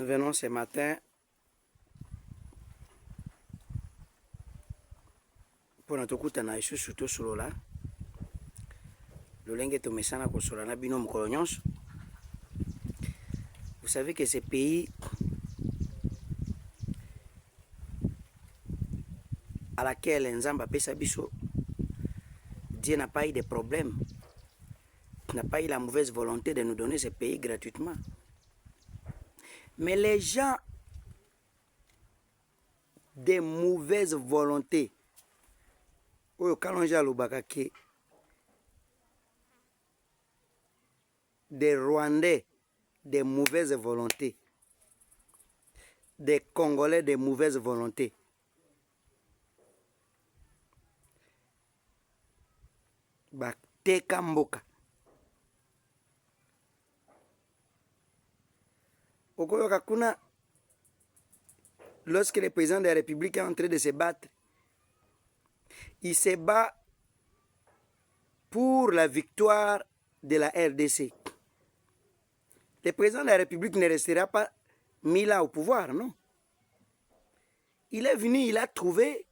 Nous venons ce matin pour notre kutana ici surtout sur là. Le lingue to mesana ko sur na bino mukolo nyonso. Vous savez que ce pays à laquelle Nzamba pesa biso, Dieu n'a pas eu de problème, n'a pas eu la mauvaise volonté de nous donner ce pays gratuitement. Mais les gens de mauvaise volonté, des Rwandais de mauvaise volonté, des Congolais de mauvaise volonté, bateka mboka. Okoyoka kuna, lorsque le président de la République est en train de se battre, il se bat pour la victoire de la RDC. Le président de la République ne restera pas 1000 ans au pouvoir, non. Il est venu, il a trouvé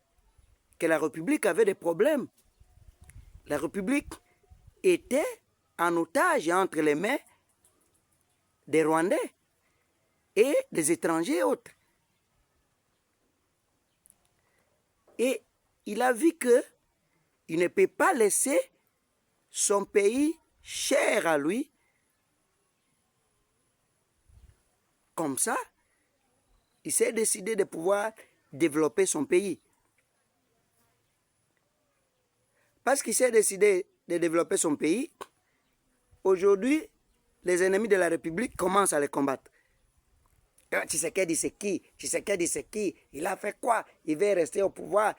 que la République avait des problèmes. La République était en otage entre les mains des Rwandais et des étrangers et autres. Et il a vu qu'il ne peut pas laisser son pays cher à lui comme ça. Il s'est décidé de pouvoir développer son pays. Parce qu'il s'est décidé de développer son pays, aujourd'hui, les ennemis de la République commencent à les combattre. Tshisekedi c'est qui? Tshisekedi c'est qui? Il a fait quoi? Il veut rester au pouvoir.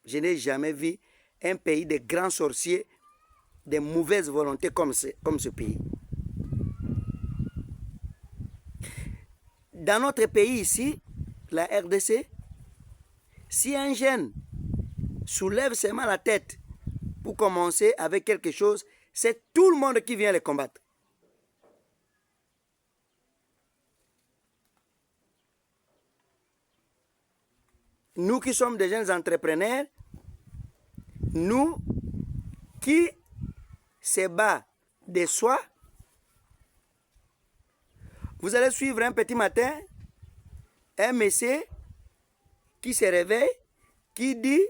Je n'ai jamais vu un pays de grands sorciers, de mauvaise volonté comme ce pays. Dans notre pays ici, la RDC, si un jeune soulève seulement la tête pour commencer avec quelque chose, c'est tout le monde qui vient les combattre. Nous qui sommes des jeunes entrepreneurs, nous qui se battent de soi, vous allez suivre un petit matin un monsieur qui se réveille, qui dit,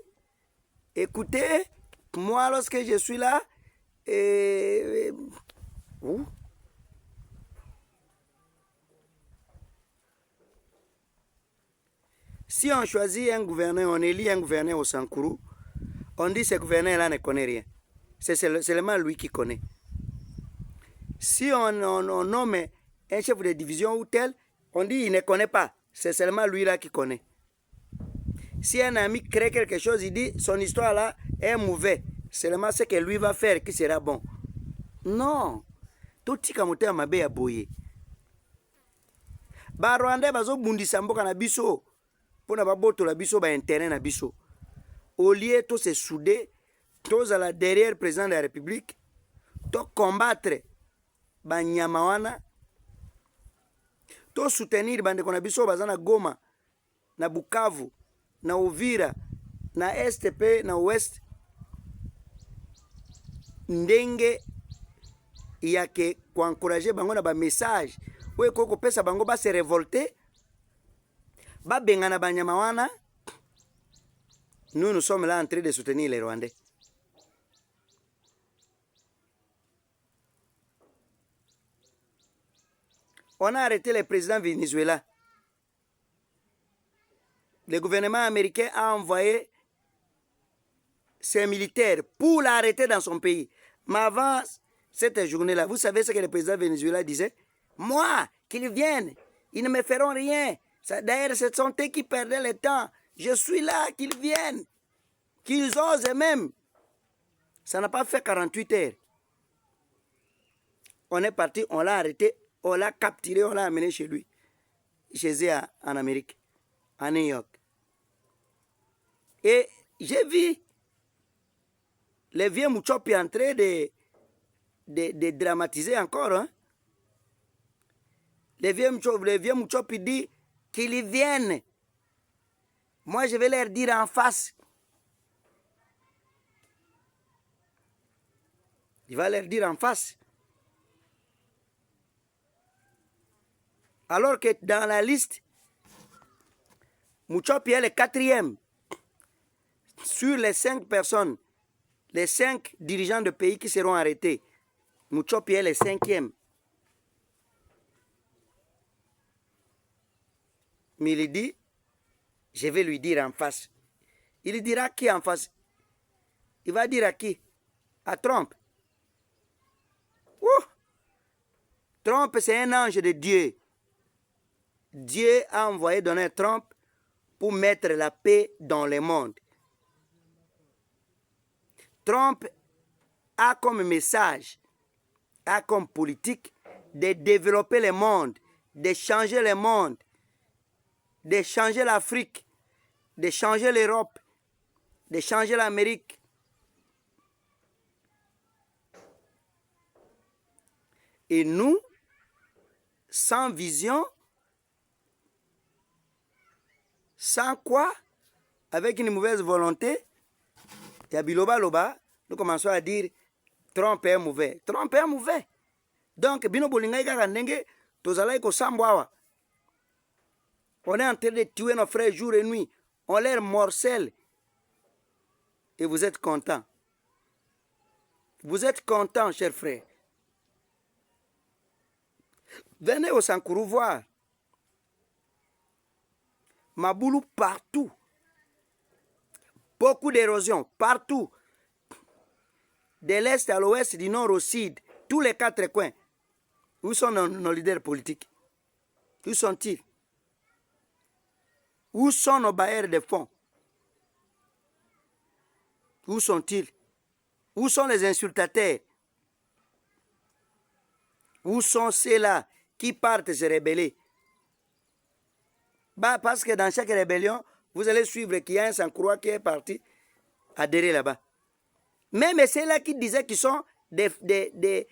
écoutez, moi lorsque je suis là, si on choisit un gouverneur, on élit un gouverneur au Sankourou, on dit ce gouverneur-là ne connaît rien. C'est seulement lui qui connaît. Si on nomme un chef de division ou tel, on dit il ne connaît pas. C'est seulement lui-là qui connaît. Si un ami crée quelque chose, il dit son histoire-là est mauvaise. Seulement ce que lui va faire qui sera bon. Non. Tout kamote amabe ya boye. Ba Rwanda bazo bundisa mboka na biso. Pona ba boto la biso ba intérêt na biso. Au lieu de se souder, tous à la derrière le président de la République, de combattre ba nyamawana, de soutenir bande kona biso bazana Goma, na Bukavu, na Uvira, na STP, na Ouest, ndenge yake kwa encourager bango na ba message, oye koko pesa bango ba se révolter, ba bengana ba nyamawana. Nous sommes là en train de soutenir les Rwandais. On a arrêté le président Venezuela. Le gouvernement américain a envoyé ses militaires pour l'arrêter dans son pays. Mais avant cette journée-là, vous savez ce que le président Venezuela disait? Moi, qu'ils viennent, ils ne me feront rien. D'ailleurs, ce sont eux qui perdaient le temps. Je suis là, qu'ils viennent, qu'ils osent même. Ça n'a pas fait 48 heures. On est parti, on l'a arrêté, on l'a capturé, on l'a amené chez lui. Chez eux en Amérique, à New York. Et j'ai vu les vieux Mouchopi en train de dramatiser encore. Hein? Les vieux Mouchopi disent qu'ils viennent. Moi, je vais leur dire en face. Il va leur dire en face. Alors que dans la liste, Mouchopi est le 4e. Sur les 5 personnes, les 5 dirigeants de pays qui seront arrêtés, Mouchopi est le 5e. Mais il dit, je vais lui dire en face. Il dira qui en face? Il va dire à qui? À Trump. Trump, c'est un ange de Dieu. Dieu a envoyé Donald Trump pour mettre la paix dans le monde. Trump a comme message, a comme politique de développer le monde, de changer le monde, de changer l'Afrique, de changer l'Europe, de changer l'Amérique. Et nous, sans vision, sans quoi, avec une mauvaise volonté, il y a biloba loba, nous commençons à dire Trump est mauvais. Trump est mauvais. Donc, bino bolinga kaka ndenge tozalaki kosambwa. On est en train de tuer nos frères jour et nuit. On les morcelle. Et vous êtes contents. Vous êtes contents, chers frères. Venez au Sankourou voir. Maboulou partout. Beaucoup d'érosion partout. De l'est à l'ouest, du nord au sud. Tous les 4 coins. Où sont nos leaders politiques? Où sont-ils? Où sont nos bailleurs de fonds? Où sont-ils? Où sont les insultateurs? Où sont ceux-là qui partent se rebeller? Bah, parce que dans chaque rébellion, vous allez suivre qu'il y a un Sankrois qui est parti adhérer là-bas. Même ceux-là qui disaient qu'ils sont des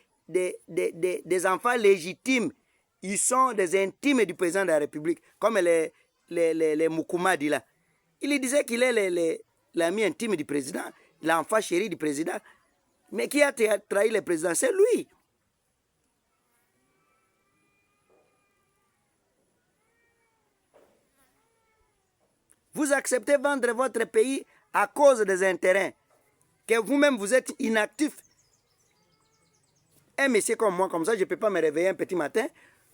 enfants légitimes, ils sont des intimes du président de la République, comme les Moukoumadi là. Il disait qu'il est l'ami intime du président, l'enfant chéri du président. Mais qui a trahi le président? C'est lui. Vous acceptez vendre votre pays à cause des intérêts, que vous-même vous êtes inactif. Un monsieur comme moi, comme ça, je ne peux pas me réveiller un petit matin,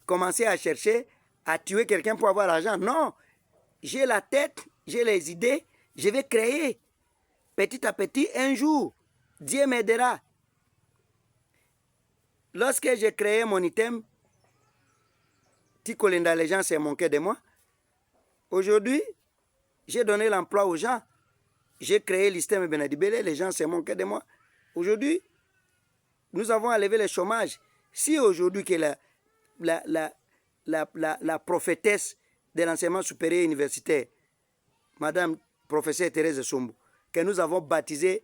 commencer à chercher à tuer quelqu'un pour avoir l'argent. Non, j'ai la tête, j'ai les idées, je vais créer. Petit à petit, un jour, Dieu m'aidera. Lorsque j'ai créé mon item, Tikolenda, les gens s'est moqué de moi. Aujourd'hui, j'ai donné l'emploi aux gens. J'ai créé l'Istem Benadibele, les gens s'est moqué de moi. Aujourd'hui, nous avons enlevé le chômage. Si aujourd'hui que la prophétesse de l'enseignement supérieur universitaire, Madame professeure Thérèse Sombo, que nous avons baptisé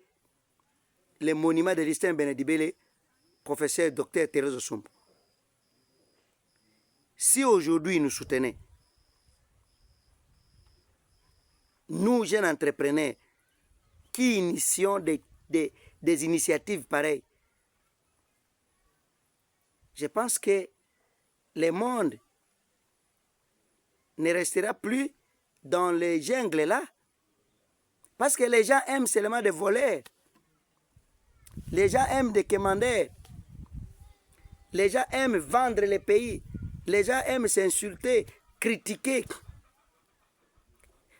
le monument de l'Istem Benadibele, professeur docteur Thérèse Sombo. Si aujourd'hui nous soutenez, nous, jeunes entrepreneurs, qui initions des initiatives pareilles, je pense que le monde ne restera plus dans les jungles là. Parce que les gens aiment seulement de voler. Les gens aiment de commander. Les gens aiment vendre les pays. Les gens aiment s'insulter, critiquer.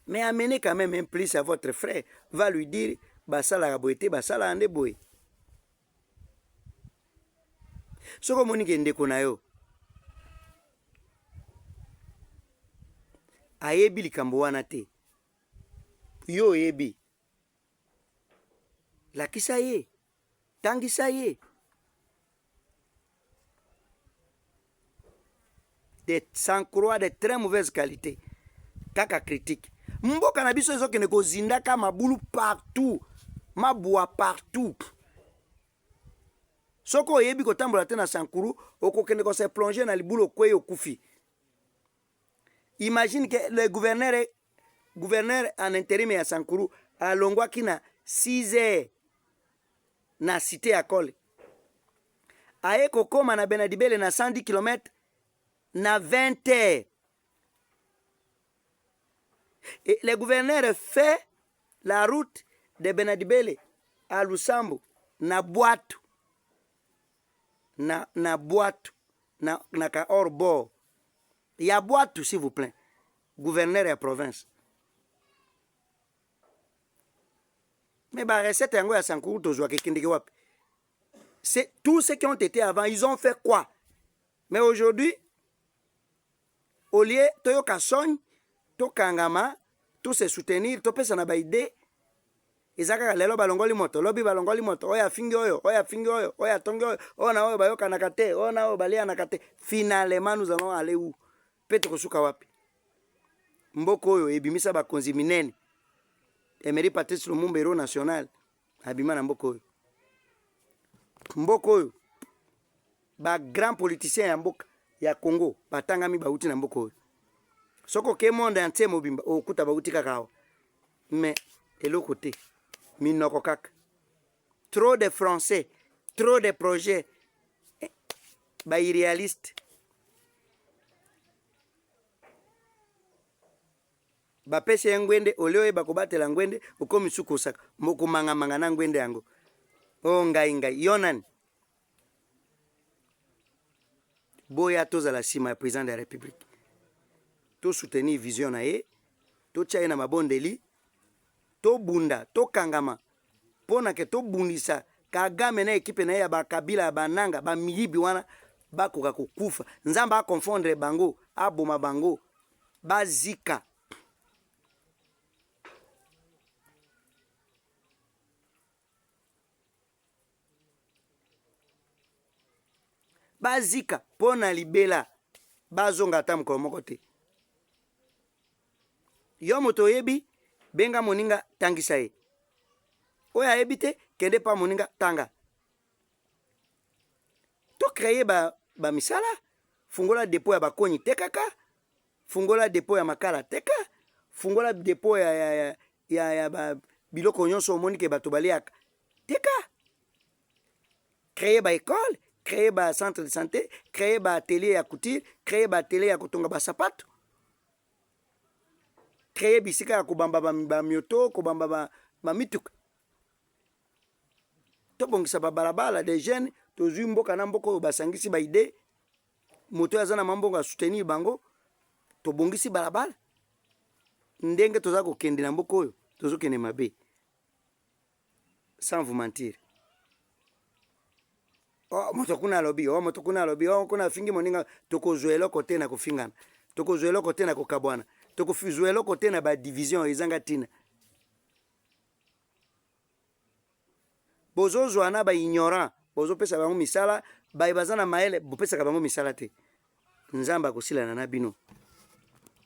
Mais amenez quand même un plus à votre frère. Va lui dire, basala raboete, basala ande boy. Soko monike ndeko na yo. Ayebi likambo wana te. Yo yebi. Lakisa ye. Tangisa ye. Sans croire de très mauvaise qualité. Kaka critique. Mboka na biso ezo kene ko zindaka mabulu partout. Mabua partout. Soko oyebi kotambola te na Sankuru, okokende ko se plonger na libulo kwe okufi. Imagine que le gouverneur en intérim ya Sankuru alongwaki na 6 heures na cité ya Kole. Aye kokoma na Benadibele na 110 km na 20 heures. Et le gouverneur fait la route de Benadibele à Lusambo na Boato. Na Boato. Na ka hors bord. Il y a Boato, s'il vous plaît. Gouverneur de province. Mais bah, recette yango ya Sankuru tozwa kekindiki wapi. C'est tous ceux qui ont été avant, ils ont fait quoi? Mais aujourd'hui, au lieu toyo kasony, to kangama, to se soutenir, to pesa na ba idée, ezaka lelo balongoli moto, lobi balongoli moto, oya fingi oyo, oya tongi oyo, ona oyo bayoka nakate, ona oyo balia nakate. Finalement, nous allons aller où? Petro suka wapi? Mboko oyo ebimisa bakonzi minene. Emery Patrice Lumumba héros national. Abima na mboko oyo. Mboko oyo ba grand politicien ya mboka ya Congo batangami bauti na mboko oyo. Soko ke monde entier mobimba okuta bauti kakao. Mais eloko te. Minoko kaka. Trop de français, trop de projets. Ba irréaliste. Bapesi ya ngwende oleo bakobatela ngwende ukomi suko saka moko manga na ngwende yango. Oh ngai yonan. Boya toza la sima ya président de la République. To soutenir vision na ye, to tchaye na mabondeli, to bunda, to kangama. Pona ke to bundisa Kagame na ekipe na ye ya bakabila bananga ba miyibi wana bakoka kokufa. Nzamba confondre bango, aboma bango, bazika. Bazika pona libela bazonga ta mokolo moko te. Yo moto yebi benga moninga tangisa ye. Oya yebi te kende pa moninga tanga. To créer ba misala, fungola dépôt ya bakonyi tekaka, fungola dépôt ya makala teka, fungola dépôt ya ba biloko nyonso omoni ke bato baliaka teka. Créer ba école, créer ba centre de santé, créer ba atelier ya couture, créer ba atelier ya kotonga ba sapato, créer bisika ya kobamba ba mioto, kobamba ba mituka. To bongisa ba balabala des jeunes, to zui mboka na mboko basangisi ba idée, moto azana mambonga soutenir bango, to bongisi balabala. Ndenge toza ko kende na mboko oyo, tozo kende mabe. Sans vous mentir. Oh, moto kuna lobby, oh, kuna fingi moninga, toko zoelo kote na kufingana. Toko zoelo kote na kokabwana. Toko zoelo kote na ba division ezanga tina. Bozo zoana ba ignorant, bozo pesa bango misala, ba ibazana maele, bo pesa bango misala te. Nzamba kosila na bino.